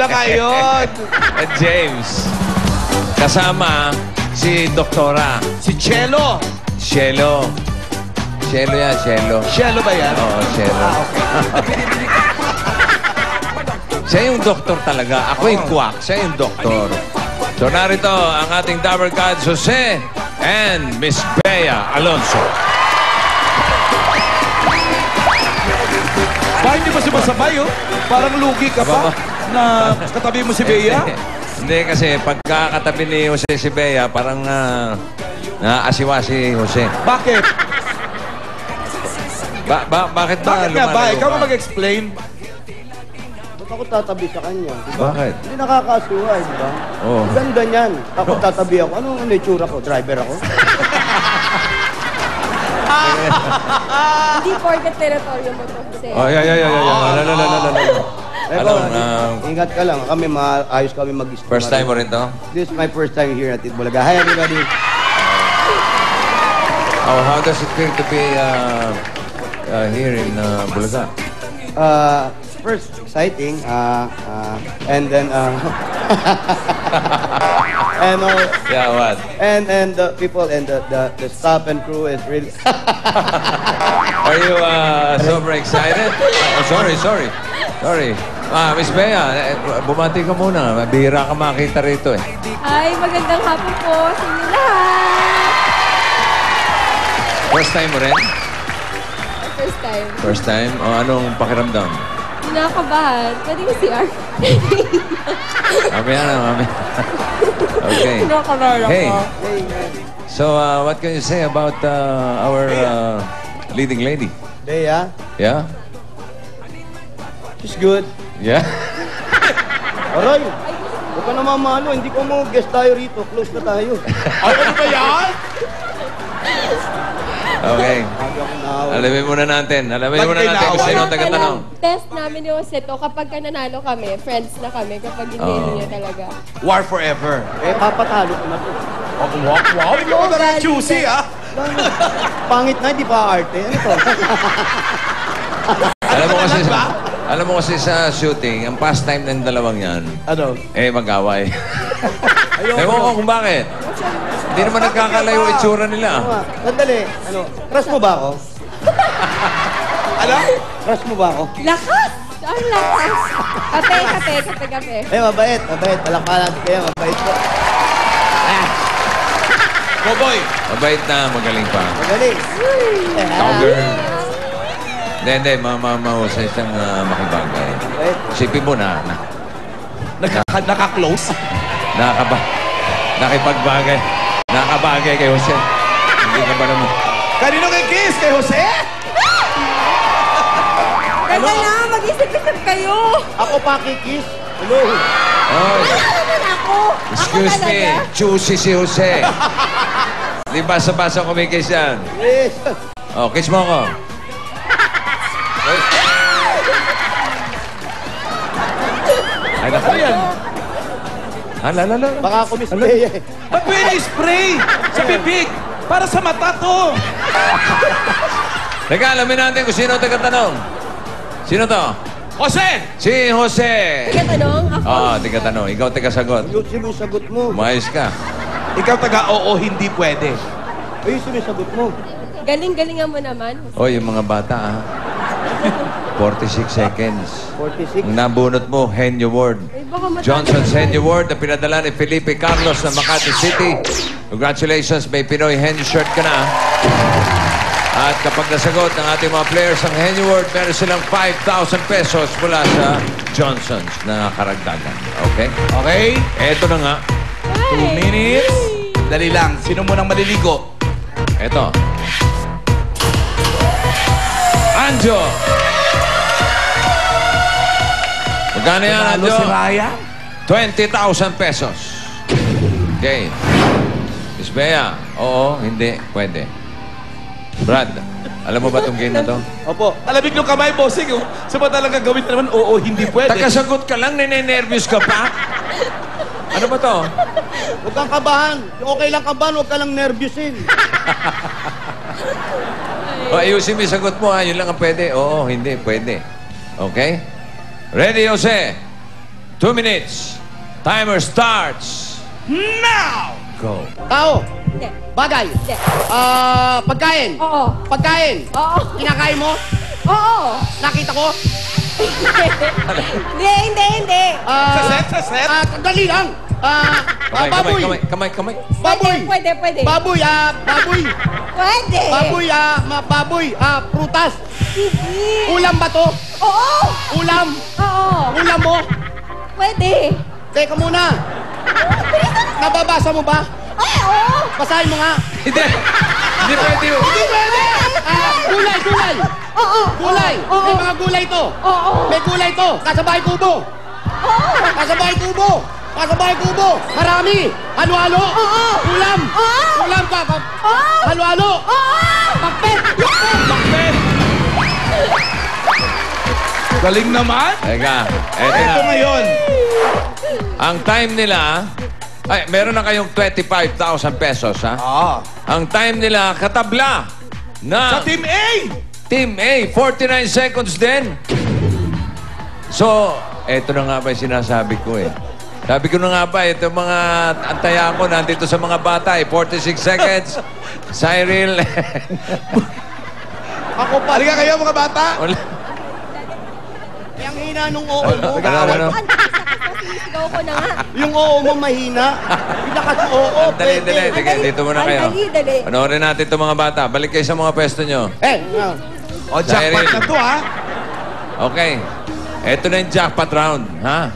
na ngayon. At James. Kasama si Doktora. Si Chelo. Shelo. Shelo yan, Shelo. Chelo ba yan? Oo, Shelo. Siya yung doktor talaga. Ako yung quack. Siya yung doktor. So narito ang ating Dabber Gods, Jose and Miss Bea Alonso. Ba, hindi mo sumasabay, oh. Parang lugi ka pa na katabi mo si Bea. Hindi kasi pagkakatabi ni Jose si Bea, parang naasiwa si Jose. Bakit? Bakit ba? Bakit nga ba? Ikaw mo mag-explain. Ba't ako tatabi sa kanya? Diba? Bakit? Hindi nakakasuha, di ba? Oo. Ganda niyan. Ako tatabi ako. Ano ang itsura ko? Driver ako? Hindi porket teritoryo mo to, Jose. Oh, Ingat ka lang. Kami, ayos kami mag-isip. First time mo rin to? This is my first time here at Itbulaga. Hi, everybody. Oh, how does it feel to be here in Bulaga? First, exciting. And then, and Yeah, what? and the people and the staff and crew is really. Are you super excited? Oh, sorry. Miss Bea, bumati ka muna. Bihira ka makita rito eh. Ay, magandang hapon po sa inyo lahat. First time mo rin? First time. First time? O anong pakiramdam? Kinakabahan. Pwede yung CR. Mamaya na. Okay. Kinakabahan Hey. ako. So, what can you say about our leading lady? Bea, Yeah? she's good. Yeah? Aray, huwag ka na mamalo. Hindi ko mo guest tayo rito. Close na tayo. Ay, ano ba yan? Okay. Ayaw ko na. Alamin muna natin kung Nagkinawa. sino taga-tanong. Test namin yung Jose to. Kapag ka nanalo kami, friends na kami. Kapag hindi niya talaga. War forever. Papatalo ko na to. Wow, ikaw ba na choosy, ah? Pangit na, di ba arte? Ano to? Alam mo kasi sa shooting, ang pastime ng dalawang yan, Ano? mag-away. Ewan ko kung bakit. Hindi naman nagkakalayo itsura nila. Sandali. Ano? Crush mo ba ako? Ano? Crush mo ba ako? Lakas! Ang lakas! Kape. Mabait. Palakpakan natin kayo. Mabait po. Boboy. Mabait na, magaling pa. Magaling. Cowgirl. Hindi, mahusay siyang makibagay. Mabait. Isipin mo na, Naka-close? nakipagbagay. Nakabagay kay Jose. Hindi ka ba naman? Kanino kay Kiss? Kay Jose? Teka lang, mag-isip-isip kayo. Ako pa kikis. Hello. Oh, Wala naman ako. excuse Ako me, talaga. choosy si Jose. Di basa-basa kumikiss yan. Yes. Oh, kiss mo ako. Ay, naku yan. Lala. Baka ako Miss Bea eh. Ba't pwede spray? Sa bibig. Para sa mata to. Teka, alamin natin kung sino taga-tanong. Sino to? Jose! Si Jose. Teka tanong, ako. Taga-tanong. Ikaw taga-sagot. Ayusin mo yung sagot mo. Umayos ka. Ikaw taga-oo, hindi pwede. Ayusin mo yung sagot mo. Galing-galingan mo naman. O, yung mga bata, 46 seconds. 46. Ang nabunot mo, Henyo Ward. Ay, baka matalo Johnson's naman. Henyo Ward na pinadala ni Felipe Carlos ng Makati City. Congratulations, may Pinoy Henyo shirt ka na. At kapag nasagot ng ating mga players ang Henyo Ward, meron silang 5,000 pesos mula sa Johnson's na karagdagan. Okay? Okay? Eto na nga. 2 minutes. Dali lang. Sino munang maliligo? Eto. Anjo! Magkano yan, Nanalo Anjo? si Raya? 20,000 pesos. Okay. Miss Bea, oo, hindi, pwede. Brad, alam mo ba itong game na to? Opo. Alamig ng kamay, bossing. Sa ba talaga gawin naman? Oo, hindi pwede. Takasagot ka lang, nene-nervous ka pa? Ano ba to? Huwag kang kabahan. Okay lang kabahan, huwag ka lang nervyusin. O, ayusin mo yung sagot mo, ha? Yun lang ang pwede. Oo, hindi, pwede. Okay? Ready, Jose? 2 minutes. Timer starts. Now! Go. Tao. Hindi. Bagay. Hindi. Pagkain. Oo. Pagkain. Oo. Kinakain mo? Oo. Nakita ko? Hindi. Sa set? Dali lang. Baboy. Kamay. Baboy. Pwede. Baboy. Baboy. Pwede. Baboy. Prutas. Hindi. Ulam ba to? Oo. Ulam. Oo. Ulam mo? Pwede. Teka muna. Nababasa mo ba? Ay, oo. Basahin mo nga. Hindi. Hindi pwede yun. Hindi pwede. Gulay. Oo. Gulay. Oo. May mga gulay to. Oo. May gulay to. Kasabahay kubo. Oo. Kasabahay kubo. Marami. Halo-halo. Oo. Ulam. Oo. Ulam ka. Oo. Halo-halo. Oo. Pakpet. Bakit? Galing naman. Teka, eto Ito na. ngayon. Ang time nila, ay, meron na kayong 25,000 pesos, ha? Ang time nila, katabla Sa na Team A! Team A, 49 seconds din. So, eto na nga ba yung sinasabi ko eh. Sabi ko na nga ba, ito mga antaya ko nandito sa mga bata eh. 46 seconds. Cyril. Ako pa. Halika kayo mga bata. Yung hina nung oo mo. Ano? Sinisigaw ko na nga. Yung oo mo mahina. Ilakas mo oo. Dali. Pwede. Sige, dito muna kayo. Dali. Panoorin natin itong mga bata. Balik kayo sa mga pwesto nyo. O, jackpot na to, ha? Okay. Ito na yung jackpot round, ha?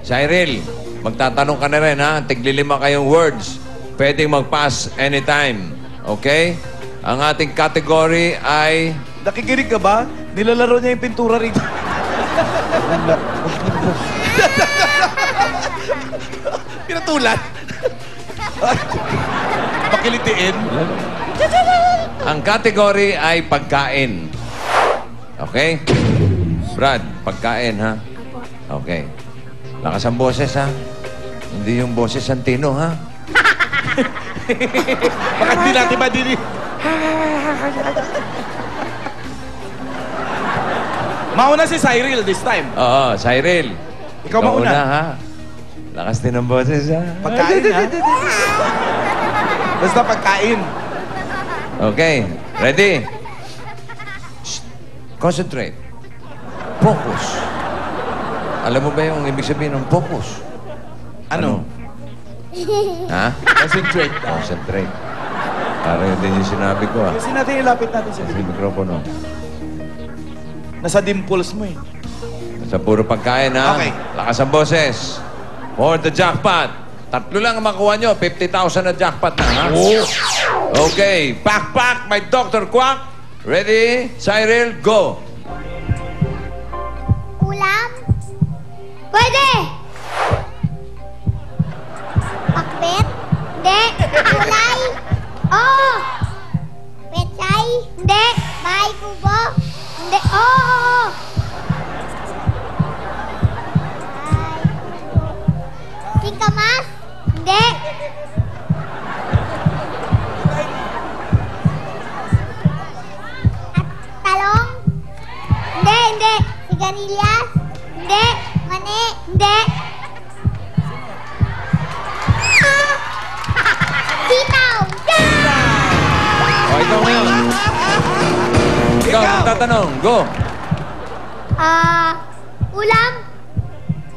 Cyril, magtatanong ka na rin, ha? Tiglilima kayong words. Pwedeng mag-pass anytime. Okay? Ang ating category ay... Nakikinig ka ba? Nilalaro niya yung pintura rito. Pinatulan. Pakilitiin. Ang category ay pagkain. Okay? Brad, pagkain, ha? Okay. Lakas ang boses, ha? Hindi yung boses Santino, ha? Baka di natin madiri. Mauna si Cyril this time. Oo, Cyril. Ikaw mauna. ha? Lakas din ang boses, ha? Pagkain, ha? Basta pagkain. Okay. Ready? Shh. Concentrate. Focus. Alam mo ba yung ibig sabihin ng focus? Ano? Ha? Concentrate. Concentrate. Parang yun din yung sinabi ko, ha? Kasi natin ilapit natin sa Sa mikropono. Nasa dimples mo, eh. Sa puro pagkain, ha? Okay. Lakas ang boses. For the jackpot. 3 lang ang makuha nyo. 50,000 na jackpot na, ha? Okay. Pak, my Dr. Quack. Ready? Cyril, go. Ulam? Pwede! Pakbet? Hindi. Kulay? Oo. Pechay? Hindi. Bahay kubo? Hindi. Oo. Singkamas? Hindi. Talong? Hindi. Sigarilyas? Hindi. Mani? Hindi. Sitaw! O, ikaw ngayon. Ikaw, tatanong. Go. Ulam?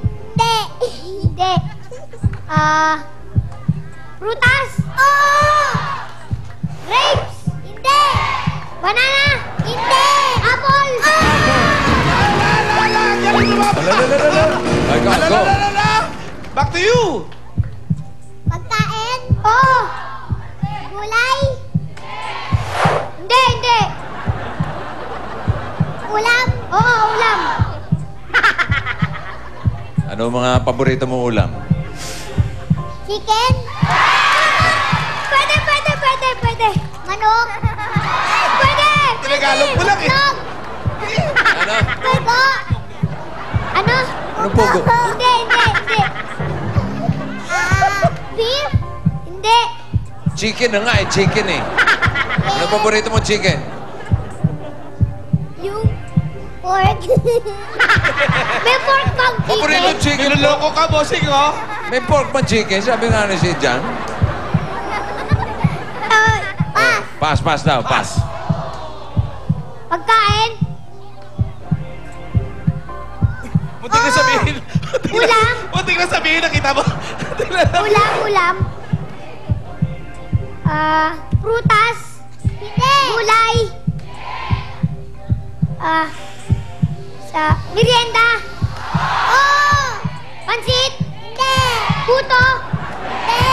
Hindi. Hindi. Prutas? Oo! Grapes? Hindi. Banana? Hindi. Apple? O, ikaw, go. Back to you! Pagkain? Oo. Gulay? Hindi. Ulam? Oo, ulam. Ano ang mga paborito mong ulam? Chicken? Pwede. Manok? Pwede. Tinagalog mo lang, eh. Itlog? Ano? Pugo? Ano? Anong pugo? Hindi. Beef? Hindi. Chicken na nga eh. Chicken eh. Ano paborito mong chicken? Yung pork. May pork bang Paborito chicken? chicken. Niloloko ka, bossing, oh. May pork pa chicken. Sabi nga ni si Jan. Pass. Pass daw, pass. Pagkain? Muntik na sabihin. Ulam? Muntik na sabihin, nakita mo. Ulam. Prutas? Hindi. Gulay? Sa merienda? Oh! Pansit? Hindi. Puto? Hindi.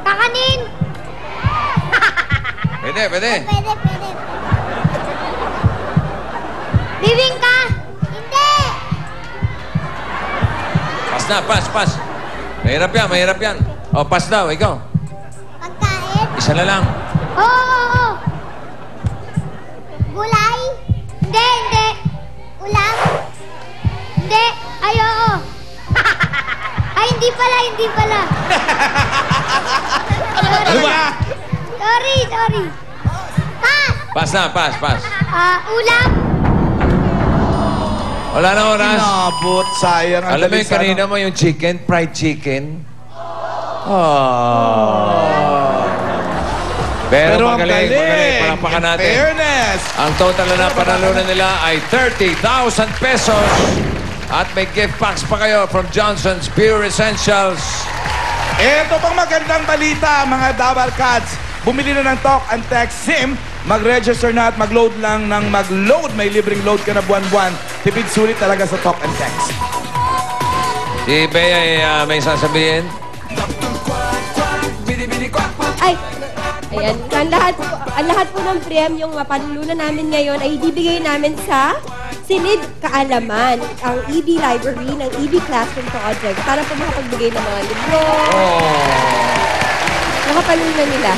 Kakanin? Pwede. Pwede. Bibingka? Hindi. Pass na, pass. Mahirap yan. O, pass daw, ikaw. Pagkain? Isa na lang. Oo. Gulay? Hindi. Ulam? Hindi. Ay, oo. Ay, hindi pala. Ano ba? Sorry. Pass. Pass. Ulam? Wala na oras. Inabot, sayang. Ang Alam mo dali yung kanina mo yung chicken, fried chicken? Oh. Pero ang magaling. Palapakan In natin. fairness. Ang total na panalunan nila ay 30,000 pesos. At may gift packs pa kayo from Johnson's Pure Essentials. Ito pang magandang balita, mga Dabar Cats. Bumili na ng Talk and Text SIM. Mag-register na at mag-load lang ng mag-load. May libreng load ka na buwan-buwan. Tipid sulit talaga sa Talk and Text. Si Bea ay may sasabihin. Ayan, ang lahat po ng premyong mapanulunan namin ngayon ay ibibigay namin sa Sinid Kaalaman, ang EB Library ng EB Classroom Project para po makapagbigay ng mga libro. Nakapanunan nila.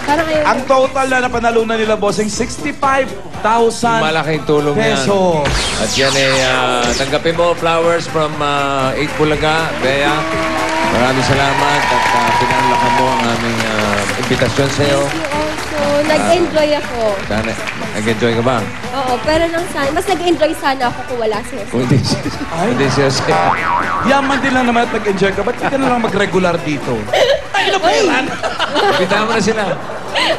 Parang ngayon, Ang total na napanalunan nila, bossing, 65,000 Malaking tulong yan. pesos. At yan ay tanggapin mo flowers from 8 Bulaga, Bea. Maraming salamat at pinanlakan mo ang aming imbitasyon sa iyo. thank you also. Nag-enjoy ako. Sana, nag-enjoy ka ba? Oo, pero mas nag-enjoy sana ako kung wala siya. Kung hindi siya siya. Yaman din lang naman at nag-enjoy ka. Ba't ka na lang mag-regular dito? Ay, napiran! Bitahan mo na sila.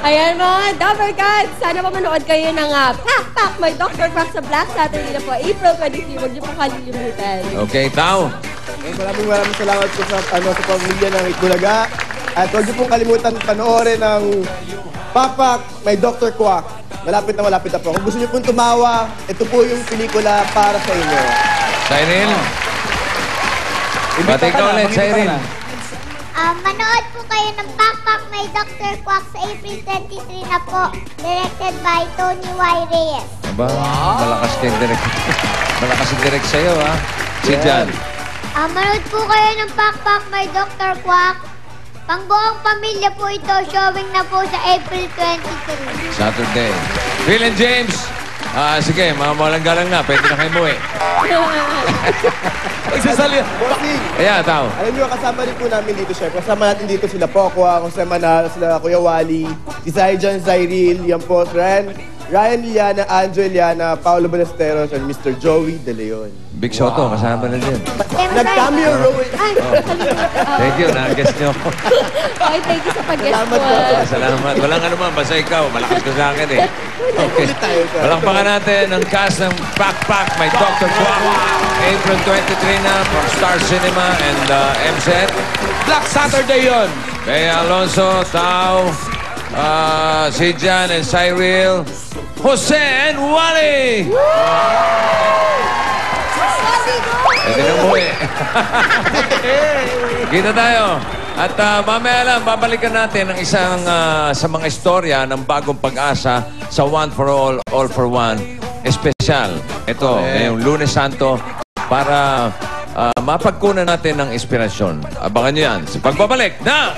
Ayan mga Dabber Cats, sana pa manood kayo ng Pak! My Dr. Quack sa Black Saturday na po, April 23. Huwag niyo po kalilimutan. Okay, Tao. Maraming salamat po sa pamilya ng Itbulaga. At huwag niyo pong kalimutan panoorin ng Pak, My Dr. Quack. Malapit na po. Kung gusto niyo pong tumawa, ito po yung pelikula para sa inyo. Cyril. Bati ka ulit, Cyril. Manood po kayo ng Pak, My Dr. Quack sa April 23 na po. Directed by Tony Y. Reyes. Aba, malakas din direct. Malakas yung direct sa'yo, ha? Si Jan. Manood po kayo ng Pak, My Dr. Quack. Pangbuong pamilya po ito. Showing na po sa April 23. Saturday. Phil and James. Sige, mga malang-galang na. Pwede na kayo muwi. Nagsasali. Bossing, Ayan, Tao. alam niyo, kasama rin po namin dito, Chef. Kasama natin dito sila Pokwa, kasama na sila Kuya Wally, si Zaijan Zyril, yan po, Ryan Liana, Andrew Liana, Paolo Balesteros, and Mr. Joey De Leon. Big Soto, kasama na din. Nag-cameo role. Ay, Thank you, na-guest nyo. okay, thank you sa pag-guest Salamat po. po. Salamat. Walang ano man, basta ikaw. Malakas ka sa akin eh. Okay. Ulit tayo, sir. Palakpakan natin ang cast ng Pak, My Dr. Quack. April 23 na from Star Cinema and MZ. Black Saturday yon. Bea Alonso, Tao, si Jan and Cyril, Jose and Wally. Pwede na umuwi. Kita tayo. At mamaya lang, babalikan natin ang isang sa mga istorya ng bagong pag-asa sa One for All for One. Espesyal. Ito, ngayong Lunes Santo para mapagkunan natin ng inspirasyon. Abangan nyo yan sa pagbabalik na